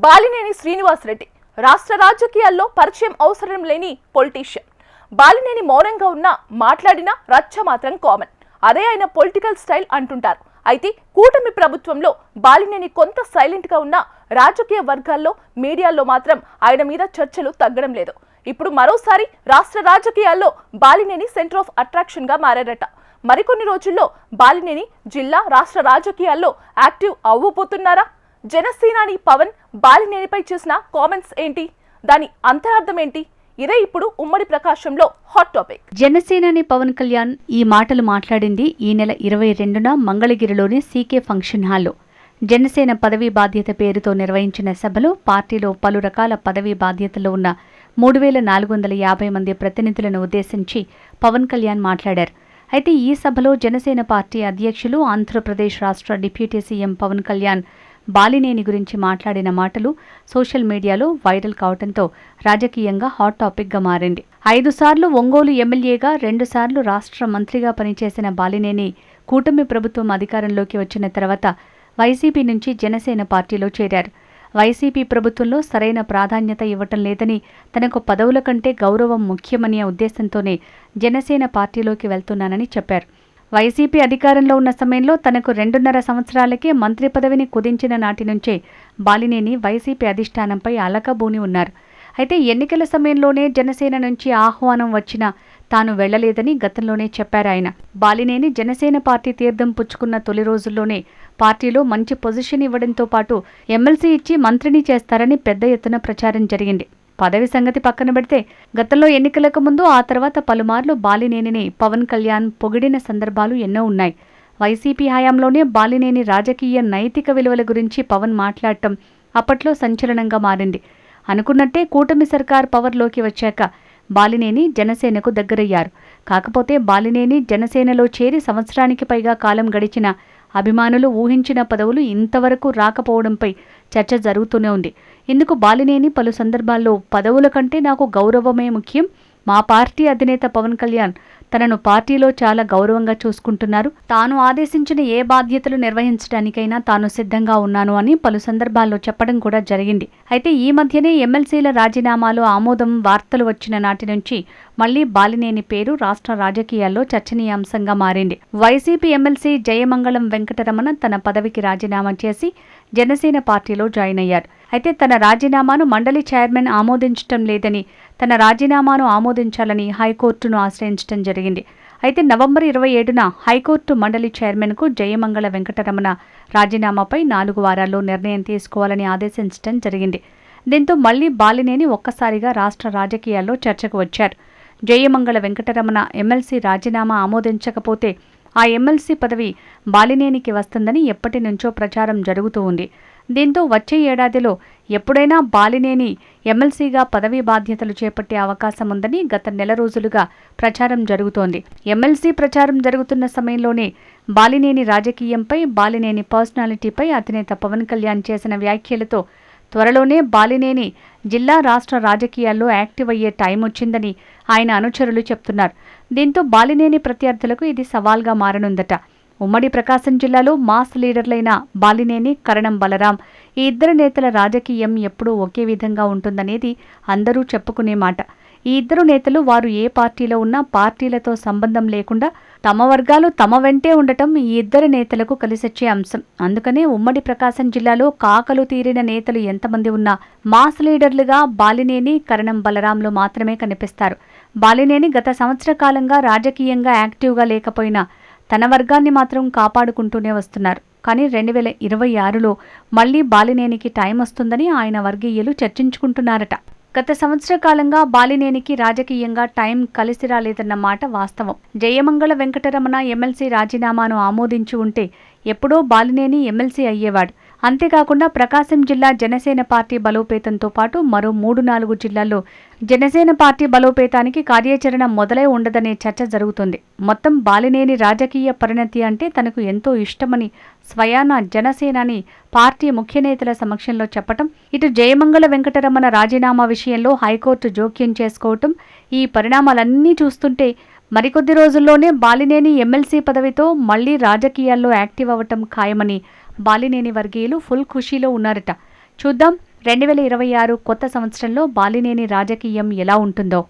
బాలినేని శ్రీనివాసరెడ్డి రాష్ట్ర రాజకీయాల్లో పరిచయం అవసరం లేని పొలిటీషియన్. బాలినేని మౌనంగా ఉన్నా మాట్లాడినా రచ్చ మాత్రం కామన్. అదే ఆయన పొలిటికల్ స్టైల్ అంటుంటారు. అయితే కూటమి ప్రభుత్వంలో బాలినేని కొంత సైలెంట్ గా ఉన్న రాజకీయ వర్గాల్లో మీడియాలో మాత్రం ఆయన మీద చర్చలు తగ్గడం లేదు. ఇప్పుడు మరోసారి రాష్ట్ర రాజకీయాల్లో బాలినేని సెంటర్ ఆఫ్ అట్రాక్షన్ గా మారారట. మరికొన్ని రోజుల్లో బాలినేని జిల్లా రాష్ట్ర రాజకీయాల్లో యాక్టివ్ అవ్వబోతున్నారా? జనసేనాని పవన్ బాలినేనిపై చేసిన కామెంట్స్ ఏంటి? దాని అంతరార్థం ఏంటి? ఇదే ఇప్పుడు ఉమ్మడి ప్రకాశంలో హాట్ టాపిక్. జనసేనాని పవన్ కళ్యాణ్ ఈ మాటలు మాట్లాడింది ఈ నెల 22న మంగళగిరిలోని సీకే ఫంక్షన్ హాల్లో. జనసేన పదవీ బాధ్యత పేరుతో నిర్వహించిన సభలో పార్టీలో పలు రకాల పదవీ బాధ్యతల్లో ఉన్న 3450 మంది ప్రతినిధులను ఉద్దేశించి పవన్ కళ్యాణ్ మాట్లాడారు. అయితే ఈ సభలో జనసేన పార్టీ అధ్యక్షులు, ఆంధ్రప్రదేశ్ రాష్ట్ర డిప్యూటీ సీఎం పవన్ కళ్యాణ్ బాలినేని గురించి మాట్లాడిన మాటలు సోషల్ మీడియాలో వైరల్ కావడంతో రాజకీయంగా హాట్ టాపిక్గా మారింది. 5 సార్లు ఒంగోలు ఎమ్మెల్యేగా, 2 సార్లు రాష్ట్ర మంత్రిగా పనిచేసిన బాలినేని కూటమి ప్రభుత్వం అధికారంలోకి వచ్చిన తర్వాత వైసీపీ నుంచి జనసేన పార్టీలో చేరారు. వైసీపీ ప్రభుత్వంలో సరైన ప్రాధాన్యత ఇవ్వటం లేదని, తనకు పదవుల కంటే గౌరవం ముఖ్యమనే ఉద్దేశంతోనే జనసేన పార్టీలోకి వెళ్తున్నానని చెప్పారు. వైసీపీ అధికారంలో ఉన్న సమయంలో తనకు 2.5 సంవత్సరాలకే మంత్రి పదవిని కుదించిన నాటి నుంచే బాలినేని వైసీపీ అధిష్టానంపై అలకబూని ఉన్నారు. అయితే ఎన్నికల సమయంలోనే జనసేన నుంచి ఆహ్వానం వచ్చినా తాను వెళ్లలేదని గతంలోనే చెప్పారు ఆయన. బాలినేని జనసేన పార్టీ తీర్థం పుచ్చుకున్న తొలి రోజుల్లోనే పార్టీలో మంచి పొజిషన్ ఇవ్వడంతో పాటు ఎమ్మెల్సీ ఇచ్చి మంత్రిని చేస్తారని పెద్ద ఎత్తున ప్రచారం జరిగింది. పదవి సంగతి పక్కన పెడితే గతంలో ఎన్నికలకు ముందు, ఆ తర్వాత పలుమార్లు బాలినేనిని పవన్ కళ్యాణ్ పొగిడిన సందర్భాలు ఎన్నో ఉన్నాయి. వైసీపీ హయాంలోనే బాలినేని రాజకీయ నైతిక విలువల గురించి పవన్ మాట్లాడటం అప్పట్లో సంచలనంగా మారింది. అనుకున్నట్టే కూటమి సర్కార్ పవర్లోకి వచ్చాక బాలినేని జనసేనకు దగ్గరయ్యారు. కాకపోతే బాలినేని జనసేనలో చేరి సంవత్సరానికి పైగా కాలం గడిచిన అభిమానులు ఊహించిన పదవులు ఇంతవరకు రాకపోవడంపై చర్చ జరుగుతూనే ఉంది. ఇందుకు బాలినేని పలు సందర్భాల్లో పదవుల కంటే నాకు గౌరవమే ముఖ్యం, మా పార్టీ అధినేత పవన్ కళ్యాణ్ తనను పార్టీలో చాలా గౌరవంగా చూసుకుంటున్నారు, తాను ఆదేశించిన ఏ బాధ్యతలు నిర్వహించడానికైనా తాను సిద్ధంగా ఉన్నాను అని పలు సందర్భాల్లో చెప్పడం కూడా జరిగింది. అయితే ఈ మధ్యనే ఎమ్మెల్సీల రాజీనామాలు ఆమోదం వార్తలు వచ్చిన నాటి నుంచి మళ్లీ బాలినేని పేరు రాష్ట్ర రాజకీయాల్లో చర్చనీయాంశంగా మారింది. వైసీపీ ఎమ్మెల్సీ జయమంగళం వెంకటరమణ తన పదవికి రాజీనామా చేసి జనసేన పార్టీలో జాయిన్ అయ్యారు. అయితే తన రాజీనామాను మండలి చైర్మన్ ఆమోదించటం లేదని, తన రాజీనామాను ఆమోదించాలని హైకోర్టును ఆశ్రయించడం జరిగింది. అయితే నవంబర్ 27న హైకోర్టు మండలి చైర్మన్కు జయమంగళ వెంకటరమణ రాజీనామాపై 4 వారాల్లో నిర్ణయం తీసుకోవాలని ఆదేశించడం జరిగింది. దీంతో మళ్లీ బాలినేని ఒక్కసారిగా రాష్ట్ర రాజకీయాల్లో చర్చకు వచ్చారు. జయమంగళ వెంకటరమణ ఎమ్మెల్సీ రాజీనామా ఆమోదించకపోతే ఆ ఎమ్మెల్సీ పదవి బాలినేనికి వస్తుందని ఎప్పటి నుంచో ప్రచారం జరుగుతూ ఉంది. దీంతో వచ్చే ఏడాదిలో ఎప్పుడైనా బాలినేని ఎమ్మెల్సీగా పదవీ బాధ్యతలు చేపట్టే అవకాశం ఉందని గత నెల రోజులుగా ప్రచారం జరుగుతోంది. ఎమ్మెల్సీ ప్రచారం జరుగుతున్న సమయంలోనే బాలినేని రాజకీయంపై, బాలినేని పర్సనాలిటీపై అధినేత పవన్ కళ్యాణ్ చేసిన వ్యాఖ్యలతో త్వరలోనే బాలినేని జిల్లా రాష్ట్ర రాజకీయాల్లో యాక్టివ్ అయ్యే టైం వచ్చిందని ఆయన అనుచరులు చెప్తున్నారు. దీంతో బాలినేని ప్రత్యర్థులకు ఇది సవాల్గా మారనుందట. ఉమ్మడి ప్రకాశం జిల్లాలో మాస్ లీడర్లైన బాలినేని, కరణం బలరాం ఈ ఇద్దరు నేతల రాజకీయం ఎప్పుడూ ఒకే విధంగా ఉంటుందనేది అందరూ చెప్పుకునే మాట. ఈ ఇద్దరు నేతలు వారు ఏ పార్టీలో ఉన్నా పార్టీలతో సంబంధం లేకుండా తమ వర్గాలు తమ వెంటే ఉండటం ఈ ఇద్దరు నేతలకు కలిసొచ్చే అంశం. అందుకనే ఉమ్మడి ప్రకాశం జిల్లాలో కాకలు తీరిన నేతలు ఎంతమంది ఉన్నా మాస్ లీడర్లుగా బాలినేని, కరణం బలరాంలు మాత్రమే కనిపిస్తారు. బాలినేని గత సంవత్సర కాలంగా రాజకీయంగా యాక్టివ్గా లేకపోయినా తన వర్గాన్ని మాత్రం కాపాడుకుంటూనే వస్తున్నారు. కానీ 2026లో మళ్లీ బాలినేనికి టైం వస్తుందని ఆయన వర్గీయులు చర్చించుకుంటున్నారట. గత సంవత్సర కాలంగా బాలినేనికి రాజకీయంగా టైం కలిసి రాలేదన్న మాట వాస్తవం. జయమంగళ వెంకటరమణ ఎమ్మెల్సీ రాజీనామాను ఆమోదించి ఉంటే ఎప్పుడో బాలినేని ఎమ్మెల్సీ అయ్యేవాడు. అంతేకాకుండా ప్రకాశం జిల్లా జనసేన పార్టీ బలోపేతంతో పాటు మరో 3-4 జిల్లాల్లో జనసేన పార్టీ బలోపేతానికి కార్యాచరణ మొదలై ఉండదనే చర్చ జరుగుతుంది. మొత్తం బాలినేని రాజకీయ పరిణతి అంటే తనకు ఎంతో ఇష్టమని స్వయాన జనసేనాని పార్టీ ముఖ్య నేతల సమక్షంలో చెప్పటం, ఇటు జయమంగళ వెంకటరమణ రాజీనామా విషయంలో హైకోర్టు జోక్యం చేసుకోవటం, ఈ పరిణామాలన్నీ చూస్తుంటే మరికొద్ది రోజుల్లోనే బాలినేని ఎమ్మెల్సీ పదవితో మళ్లీ రాజకీయాల్లో యాక్టివ్ అవ్వటం ఖాయమని బాలినేని వర్గీయులు ఫుల్ ఖుషీలో ఉన్నారట. చూద్దాం 2026 కొత్త సంవత్సరంలో బాలినేని రాజకీయం ఎలా ఉంటుందో